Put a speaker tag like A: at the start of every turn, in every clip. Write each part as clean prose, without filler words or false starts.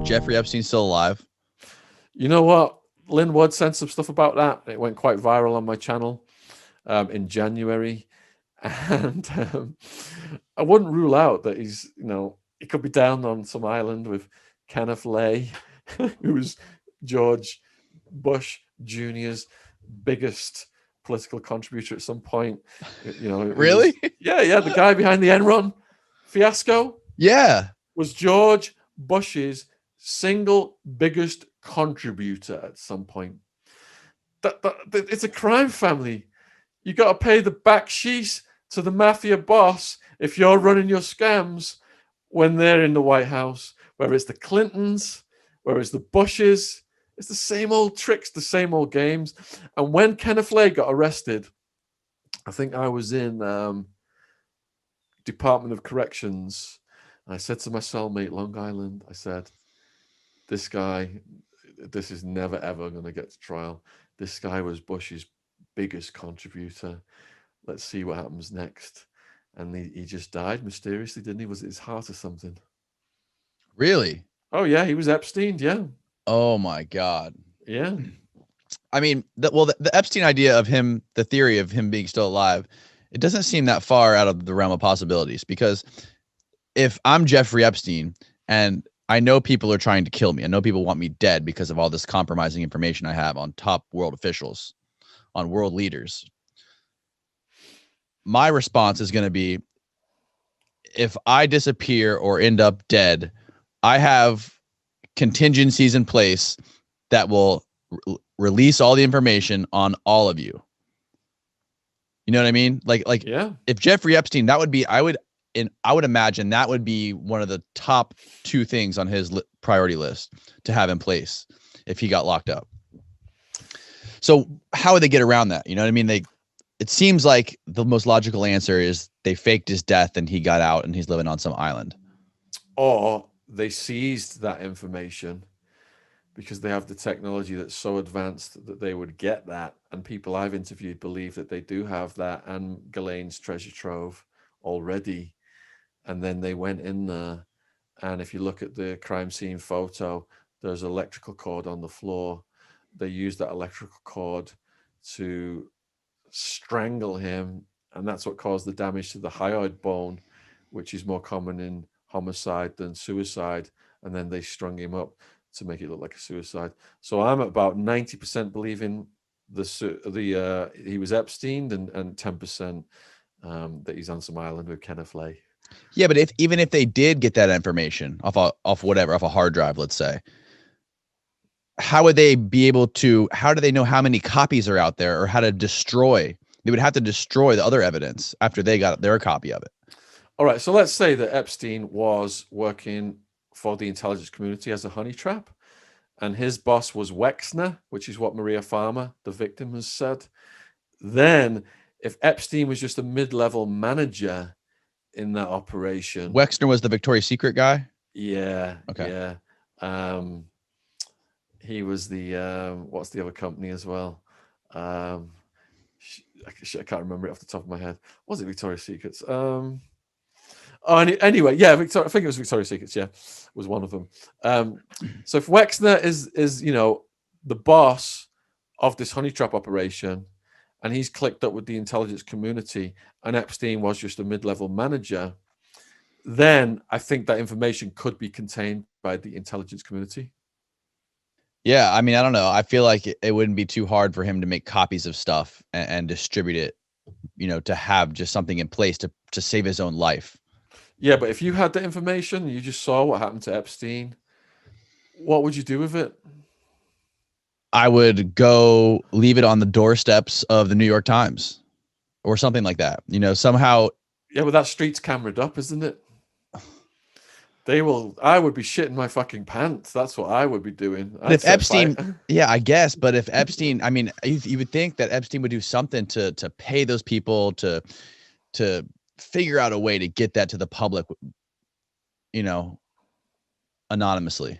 A: Jeffrey Epstein still alive?
B: You know what? Lynn Wood sent some stuff about that. It went quite viral on my channel in January. And I wouldn't rule out that he could be down on some island with Kenneth Lay, who's George Bush Jr.'s biggest political contributor at some point. It
A: Really?
B: was, yeah, the guy behind the Enron fiasco
A: Yeah.
B: was George Bush's single biggest contributor at some point. It's a crime family. You got to pay the back sheets to the mafia boss if you're running your scams when they're in the White House. Whether it's the Clintons, whether it's the Bushes, it's the same old tricks, the same old games. And when Kenneth Lay got arrested, I think I was in Department of Corrections. And I said to my cellmate, Long Island, I said, this guy, this is never ever going to get to trial. This guy was Bush's biggest contributor. Let's see what happens next. And he just died mysteriously, didn't he? Was it his heart or something?
A: Really?
B: Oh, yeah, he was Epstein, yeah.
A: Oh my God.
B: Yeah.
A: I mean, the Epstein idea of him, the theory of him being still alive, it doesn't seem that far out of the realm of possibilities, because if I'm Jeffrey Epstein and I know people are trying to kill me, I know people want me dead because of all this compromising information I have on top world officials, on world leaders, my response is going to be, if I disappear or end up dead, I have contingencies in place that will release all the information on all of you. You know what I mean? Like
B: Yeah.
A: if Jeffrey Epstein, that would be, I would imagine that would be one of the top two things on his priority list to have in place if he got locked up. So how would they get around that? You know what I mean? It seems like the most logical answer is they faked his death and he got out and he's living on some island.
B: Or they seized that information because they have the technology that's so advanced that they would get that. And people I've interviewed believe that they do have that and Ghislaine's treasure trove already. And then they went in there. And if you look at the crime scene photo, there's an electrical cord on the floor. They used that electrical cord to strangle him. And that's what caused the damage to the hyoid bone, which is more common in homicide than suicide. And then they strung him up to make it look like a suicide. So I'm about 90% believing he was Epstein, and 10% that he's on some island with Kenneth Lay.
A: Yeah, but even if they did get that information off a hard drive, let's say, how would they be able to? How do they know how many copies are out there, or how to destroy? They would have to destroy the other evidence after they got their copy of it.
B: All right, so let's say that Epstein was working for the intelligence community as a honey trap, and his boss was Wexner, which is what Maria Farmer, the victim, has said. Then, if Epstein was just a mid-level manager in that operation,
A: Wexner was the Victoria's Secret guy.
B: Yeah.
A: Okay.
B: Yeah. He was the what's the other company as well? I can't remember it off the top of my head. Was it Victoria's Secrets? Anyway, yeah, I think it was Victoria's Secrets. Yeah, was one of them. So if Wexner is the boss of this honey trap operation, and he's clicked up with the intelligence community, and Epstein was just a mid-level manager, then I think that information could be contained by the intelligence community.
A: Yeah, I mean, I don't know. I feel like it wouldn't be too hard for him to make copies of stuff and distribute it, to have just something in place to save his own life.
B: Yeah, but if you had the information, you just saw what happened to Epstein, what would you do with it?
A: I would go leave it on the doorsteps of the New York Times or something like that. Somehow.
B: Yeah, but that street's cameraed up, isn't it? I would be shitting my fucking pants. That's what I would be doing.
A: But if Epstein, yeah, I guess. But if Epstein, I mean, you would think that Epstein would do something to pay those people to figure out a way to get that to the public, anonymously.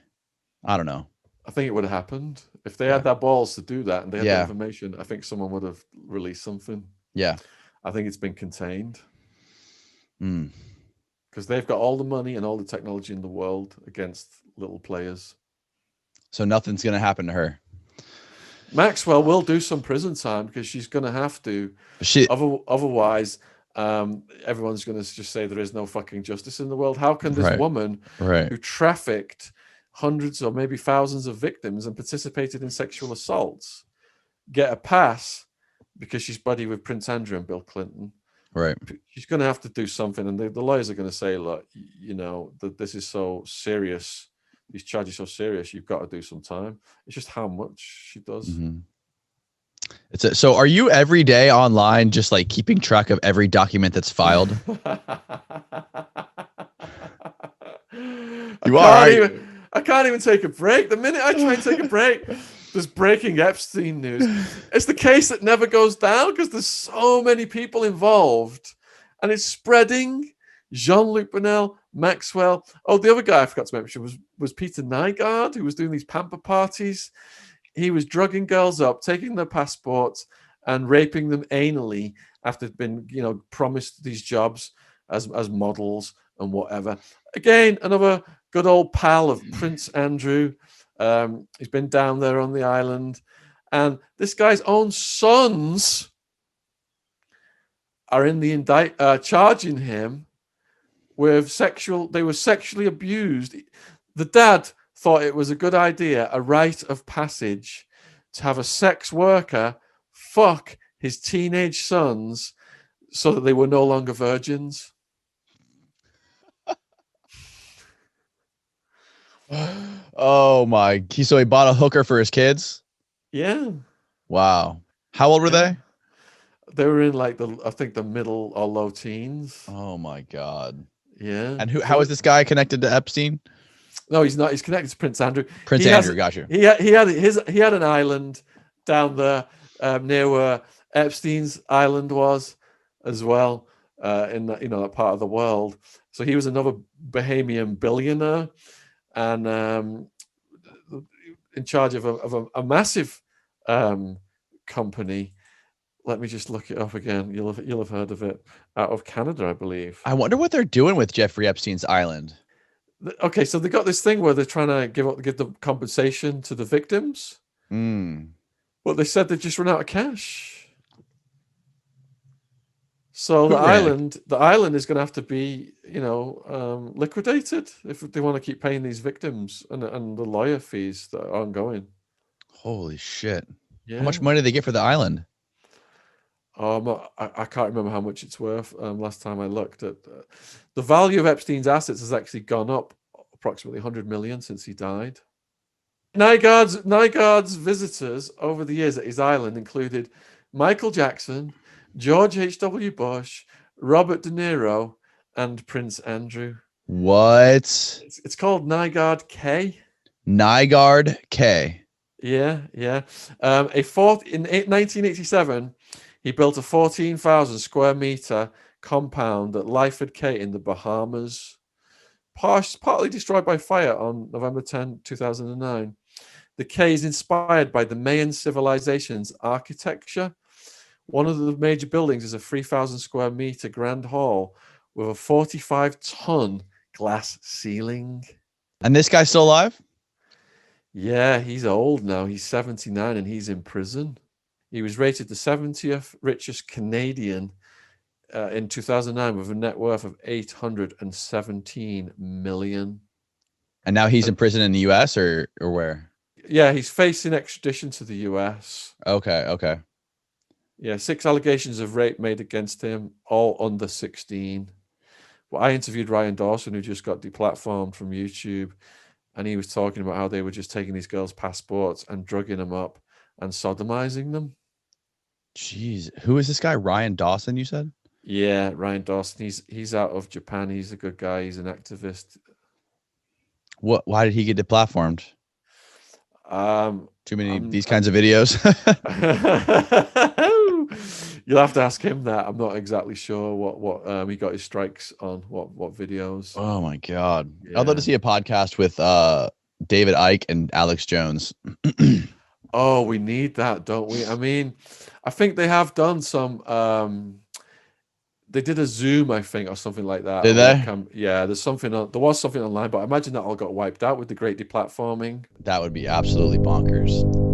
A: I don't know.
B: I think it would have happened if they had that balls to do that and they had the information. I think someone would have released something.
A: Yeah,
B: I think it's been contained. Because because they've got all the money and all the technology in the world against little players.
A: So nothing's going to happen to her.
B: Maxwell will do some prison time because she's going to have to. Otherwise, everyone's going to just say there is no fucking justice in the world. How can this woman who trafficked hundreds or maybe thousands of victims and participated in sexual assaults get a pass because she's buddy with Prince Andrew and Bill Clinton?
A: Right.
B: She's going to have to do something, and the lawyers are going to say, look, you know, that this is so serious, these charges so serious, you've got to do some time. It's just how much she does.
A: Mm-hmm. So are you every day online just like keeping track of every document that's filed?
B: I can't even take a break. The minute I try and take a break, there's breaking Epstein news. It's the case that never goes down because there's so many people involved, and it's spreading. Jean-Luc Brunel, Maxwell. Oh, the other guy I forgot to mention was Peter Nygaard, who was doing these pamper parties. He was drugging girls up, taking their passports, and raping them anally after they'd been, you know, promised these jobs as models and whatever. Again, another good old pal of Prince Andrew. He's been down there on the island, and this guy's own sons are in the charging him with they were sexually abused. The dad thought it was a good idea, a rite of passage, to have a sex worker fuck his teenage sons so that they were no longer virgins.
A: Oh my! So he bought a hooker for his kids?
B: Yeah.
A: Wow. How old were they?
B: They were in like I think the middle or low teens.
A: Oh my God.
B: Yeah.
A: And how is this guy connected to Epstein?
B: No, he's not. He's connected to Prince Andrew.
A: Prince Andrew, got you.
B: He had an island down there near where Epstein's island was as well, in that, you know, that part of the world. So he was another Bahamian billionaire, and in charge of a massive company. Let me just look it up again. You'll have heard of it, out of Canada, I believe.
A: I wonder what they're doing with Jeffrey Epstein's island.
B: Okay, so they got this thing where they're trying to give the compensation to the victims. But they said they just run out of cash. So the island is going to have to be, you know, liquidated if they want to keep paying these victims and the lawyer fees that are ongoing.
A: Holy shit!
B: Yeah.
A: How much money did they get for the island?
B: I can't remember how much it's worth. Last time I looked at the value of Epstein's assets has actually gone up approximately 100 million since he died. Nygaard's visitors over the years at his island included Michael Jackson, George H.W. Bush, Robert De Niro, and Prince Andrew.
A: What?
B: It's called Nygaard K.
A: Nygaard K.
B: Yeah. In 1987, he built a 14,000 square meter compound at Lyford Cay in the Bahamas, partly destroyed by fire on November 10, 2009. The cay is inspired by the Mayan civilization's architecture. One of the major buildings is a 3,000 square meter grand hall with a 45-ton glass ceiling.
A: And this guy's still alive?
B: Yeah, he's old now. He's 79 and he's in prison. He was rated the 70th richest Canadian in 2009 with a net worth of $817 million.
A: And now he's in prison in the U.S. or where?
B: Yeah, he's facing extradition to the U.S.
A: Okay.
B: Yeah, 6 allegations of rape made against him, all under 16. Well, I interviewed Ryan Dawson, who just got deplatformed from YouTube, and he was talking about how they were just taking these girls' passports and drugging them up and sodomizing them.
A: Jeez, who is this guy? Ryan Dawson, you said?
B: Yeah, Ryan Dawson. He's out of Japan. He's a good guy. He's an activist.
A: Why did he get deplatformed? Too many these kinds of videos.
B: You'll have to ask him that. I'm not exactly sure what he got his strikes on. What videos?
A: Oh my God!
B: Yeah.
A: I'd love to see a podcast with David Icke and Alex Jones.
B: Oh, we need that, don't we? I mean, I think they have done some They did a Zoom, I think, or something like that.
A: Did
B: A
A: they?
B: webcam. Yeah, there was something online, but I imagine that all got wiped out with the great deplatforming.
A: That would be absolutely bonkers.